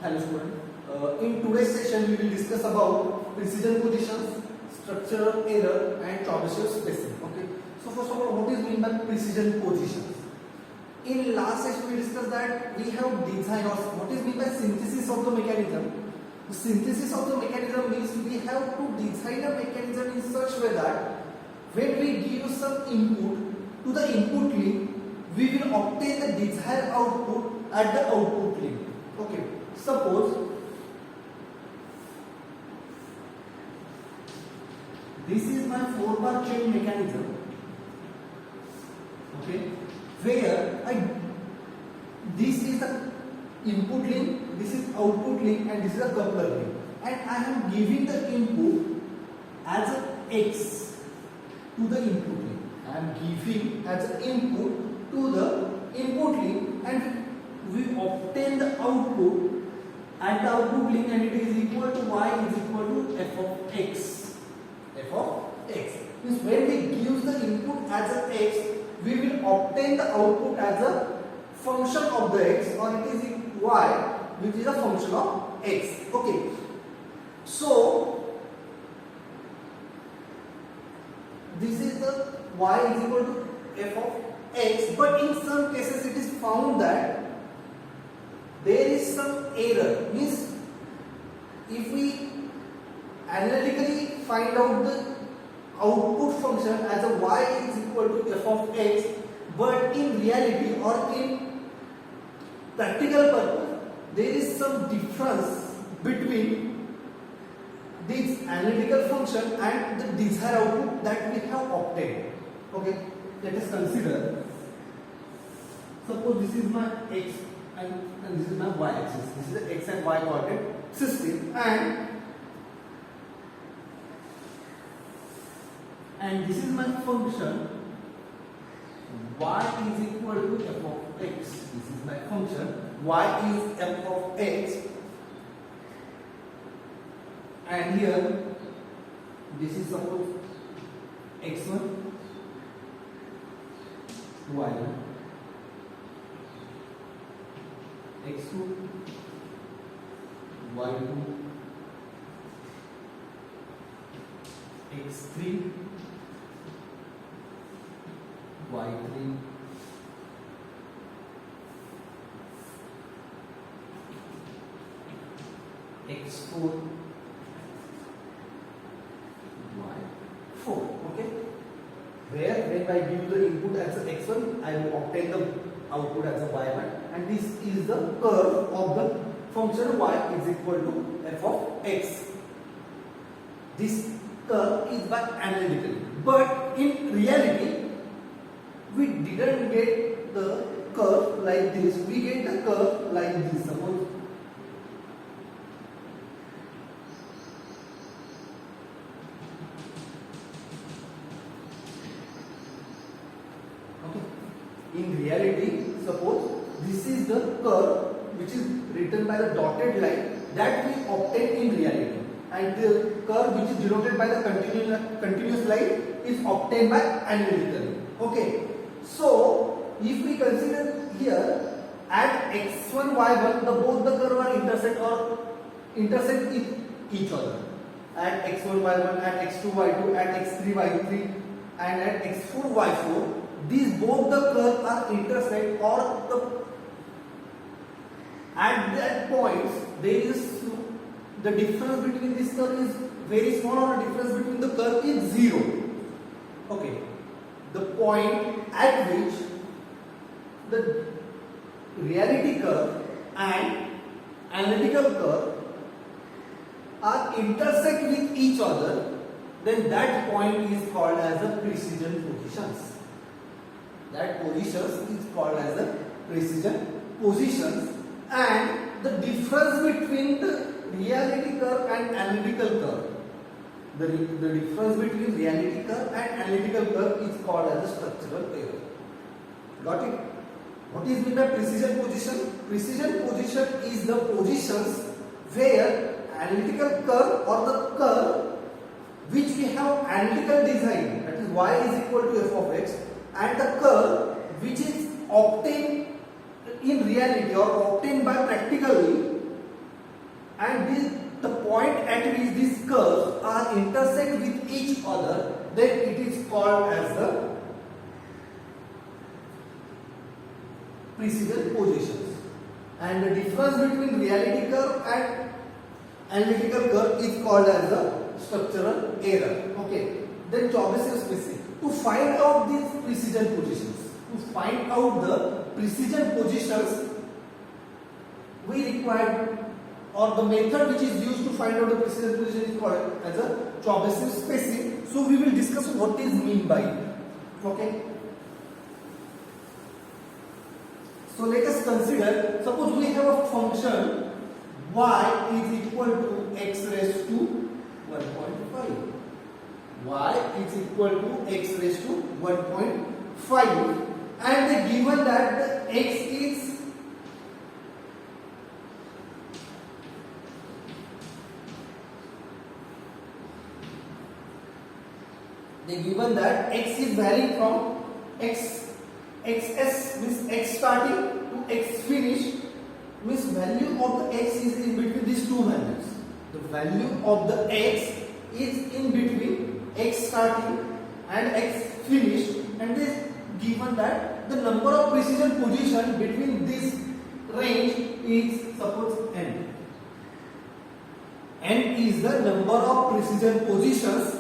Hello student. In today's session we will discuss about precision positions, structural error and Chebyshev spacing. Okay. So first of all, what is meant by precision positions? In last session we discussed that we have design or what is meant by synthesis of the mechanism. The synthesis of the mechanism means we have to design a mechanism in such way that when we give some input to the input link, we will obtain the desired output at the output link. Okay. Suppose this is my 4-bar chain mechanism. Okay, where this is the input link, this is output link, and this is a coupler link, and I am giving the input as a X to the input link. I am giving as an input to the input link, and we obtain the output at the output link, and it is equal to y is equal to f of x. F of x means when we give the input as a x, we will obtain the output as a function of the x, or it is y, which is a function of x. Okay, so this is the y is equal to f of x, but in some cases it is found that there is some error. Means if we analytically find out the output function as a y is equal to f of x, but in reality or in practical purpose there is some difference between this analytical function and the desired output that we have obtained. Okay, let us consider. Suppose this is my x and this is my y axis. This is the x and y coordinate system, and this is my function y is equal to f of x. This is my function y is f of x, and here this is suppose x1 y1 x2 y2 x3 y3 x4 y4. Okay, where when I give the input as a x1, I will obtain the output as a y1, and this is the curve of the function y is equal to f of x. This curve is by analytical, but in reality we didn't get the curve like this. We get the curve like this. Suppose in reality, suppose this is the curve which is written by the dotted line that we obtain in reality, and the curve which is denoted by the continuous line is obtained by analytically. Okay, so if we consider here at x1 y1, both the curve are intersect with each other. At x1 y1, at x2 y2, at x3 y3, and at x4 y4, these both the curves are intersect, or at that point there is the difference between this curve is very small, or the difference between the curve is 0. Okay, the point at which the reality curve and analytical curve are intersect with each other, then that point is called as a precision positions. That positions is called as a precision positions, and the difference between the reality curve and analytical curve, the difference between reality curve and analytical curve is called as a structural error. Got it? What is meant by precision position? Precision position is the positions where analytical curve or the curve which we have analytical design, that is y is equal to f of x, and the curve which is obtained in reality or obtained by practically and the point at which these curves are intersect with each other, then it is called as the precision positions. And the difference between reality curve and analytical curve is called as the structural error. Okay. Then Chebyshev spacing. To find out these precision positions, we require, or the method which is used to find out the precision position is called as a Chebyshev spacing. So we will discuss what is mean by it. Okay. So let us consider, suppose we have a function y is equal to x raised to 1.5. Y is equal to x raised to 1.5, and they given that the x is varying from xs means x starting to x finish, means value of the x is in between these two values. The value of the x is in between x starting and x finished, and is given that the number of precision position between this range is suppose n. N is the number of precision positions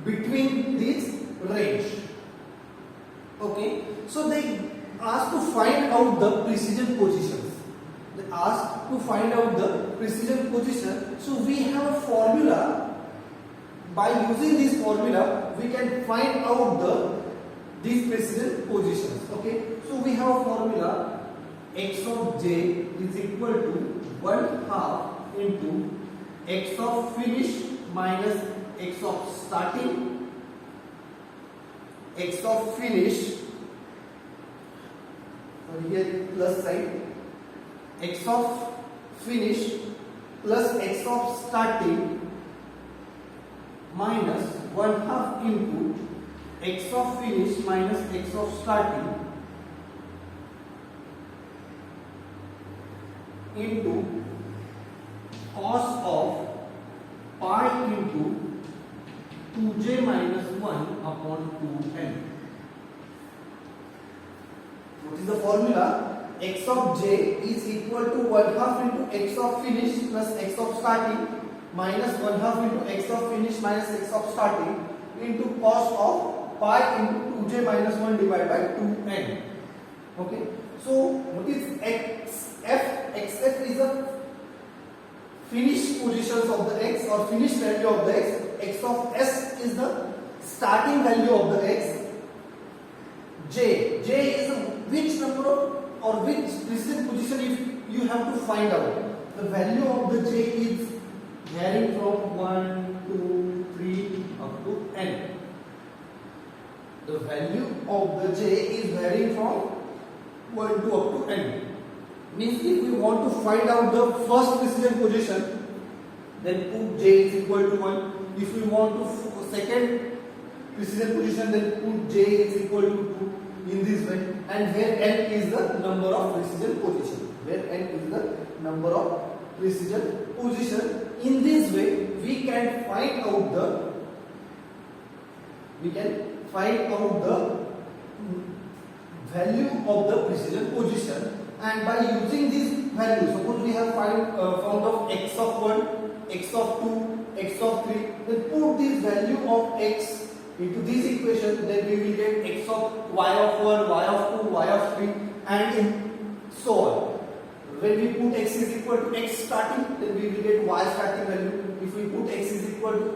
between this range. Okay, so they ask to find out the precision positions. So we have a formula. By using this formula, we can find out these precision positions. Okay, so we have a formula: x of j is equal to 1/2 into x of finish minus x of starting, x of finish, and here plus sign, x of finish plus x of starting minus 1/2 into x of finish minus x of starting into cos of pi into 2j minus 1 upon 2n. What is the formula? X of j is equal to 1/2 into x of finish plus x of starting minus 1/2 into x of finish minus x of starting into cos of pi into 2j minus 1 divided by 2n. Okay, so what is xf? Xf is the finished positions of the x or finished value of the x. X of s is the starting value of the x. J is which number or which precision position if you have to find out. The value of the j is varying from 1, 2, 3 up to n. The value of the j is varying from 1 to up to n. Means if we want to find out the first precision position, then put j is equal to 1. If we want to second precision position, then put j is equal to 2 in this way. And where n is the number of precision position. In this way, we can find out the value of the precision position. And by using these values, suppose we have found of x of 1, x of 2, x of 3, then put this value of x into this equation, then we will get x of y of 1, y of 2, y of 3, and so on. When we put x is equal to x starting, then we will get y starting value. If we put x is equal to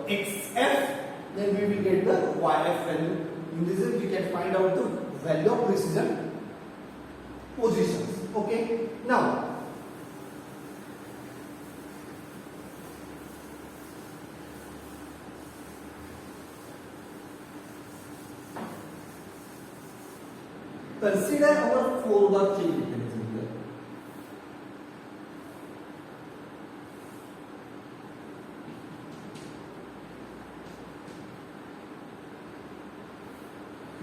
xf, then we will get the yf value. In this way, we can find out the value of precision positions. Okay. Now, consider our forward chain mechanism here.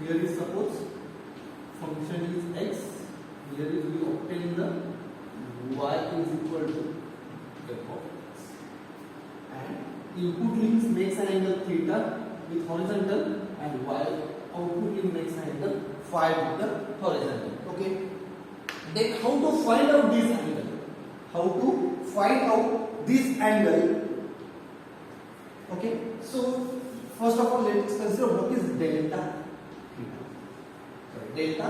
Here is suppose function is x. Here is we obtain the y is equal to f of x. And input link makes an angle theta with horizontal, and while output link makes an angle phi with the horizontal. Okay. Then how to find out this angle? How to find out this angle? Okay. So first of all, let's consider what is delta theta. Sorry, delta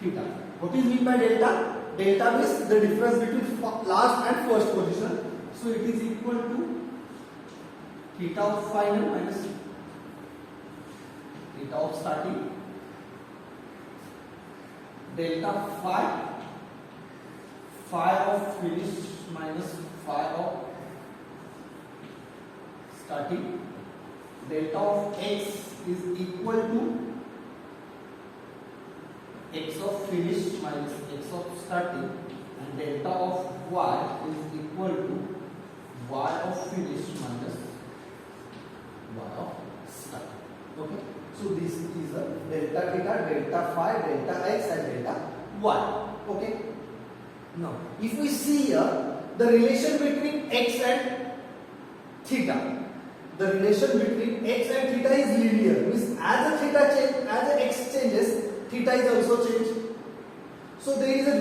theta. What is meant by delta? Delta means the difference between last and first position. So it is equal to theta of final minus theta of starting, delta phi, phi of finish minus phi of starting, delta of x is equal to x of finish minus x of starting, and delta of y is equal to y of finish minus y of starting. Okay. So this is the delta theta, delta phi, delta x and delta y. Okay. Now if we see here the relation between x and theta, the relation between x and theta is linear. Means as the theta change, as the x changes, theta is also changed. So there is a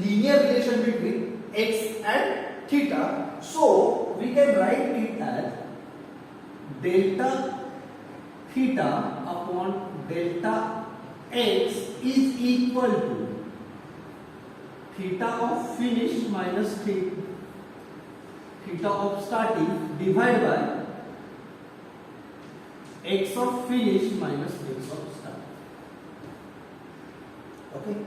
linear relation between x and theta. So we can write it as delta theta upon delta x is equal to theta of finish minus theta of starting divided by x of finish minus x of starting. Okay.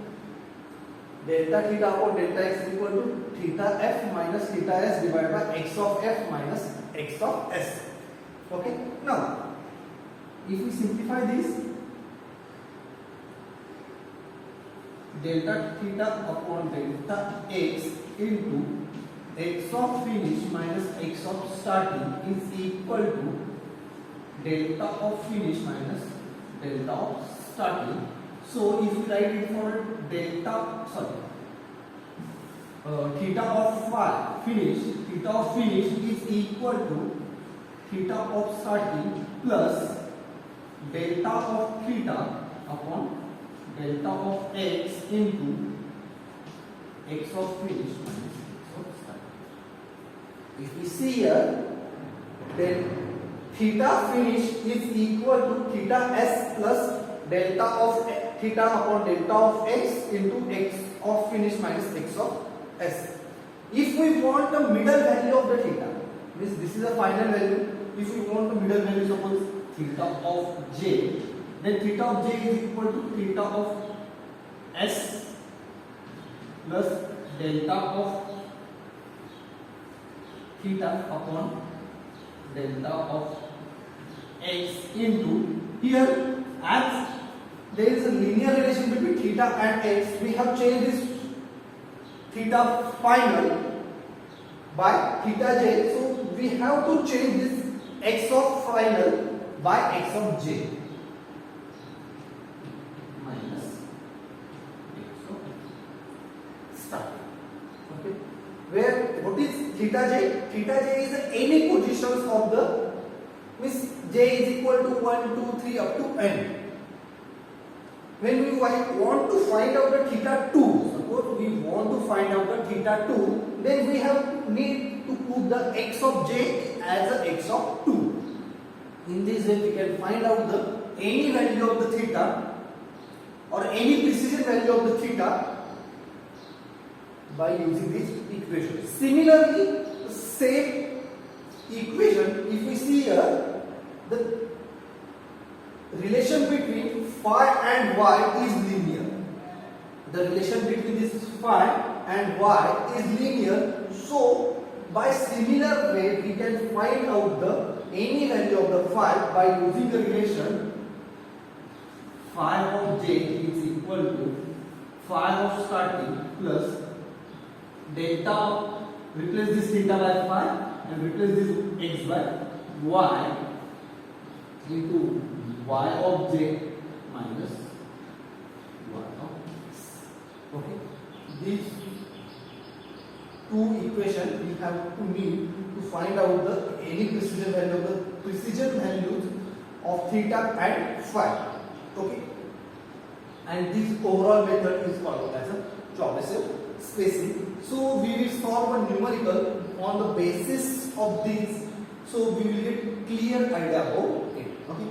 Delta theta upon delta x is equal to theta f minus theta s divided by x of f minus x of s. Okay. Now if we simplify this, delta theta upon delta x into x of finish minus x of starting is equal to delta of finish minus delta of starting. So if we write it for delta, theta of phi finish, theta of finish is equal to theta of starting plus delta of theta upon delta of x into x of finish minus x of starting. If we see here, then theta finish is equal to theta s plus delta of theta upon delta of x into x of finish minus x of s. If we want the middle value of the theta, means this is a final value. If we want the middle value, suppose theta of j, then theta of j is equal to theta of s plus delta of theta upon delta of x into, here as there is a linear relation between theta and x, we have changed this theta final by theta j, so we have to change this x of final by x of j minus x of starting. Okay, where what is theta j? Theta j is any positions of the, means j is equal to 1, 2, 3 up to n. When we want to find out the theta 2, suppose we want to find out the theta 2, then we have need to put the x of j as a x of 2. In this way we can find out the any value of the theta or any precision value of the theta by using this equation. Similarly, the same equation, if we see here, the relation between phi and y is linear. The relation between this phi and y is linear. So by similar way we can find out the any value of the phi by using the relation phi of j is equal to phi of starting plus delta, replace this theta by phi and replace this x by y into y of j minus y of x. Okay, this two equation we have to need to find out the any precision value of the precision values of theta and phi. Okay, and this overall method is called as a Chebyshev spacing. So we will solve a numerical on the basis of this, so we will get clear idea about it. Okay.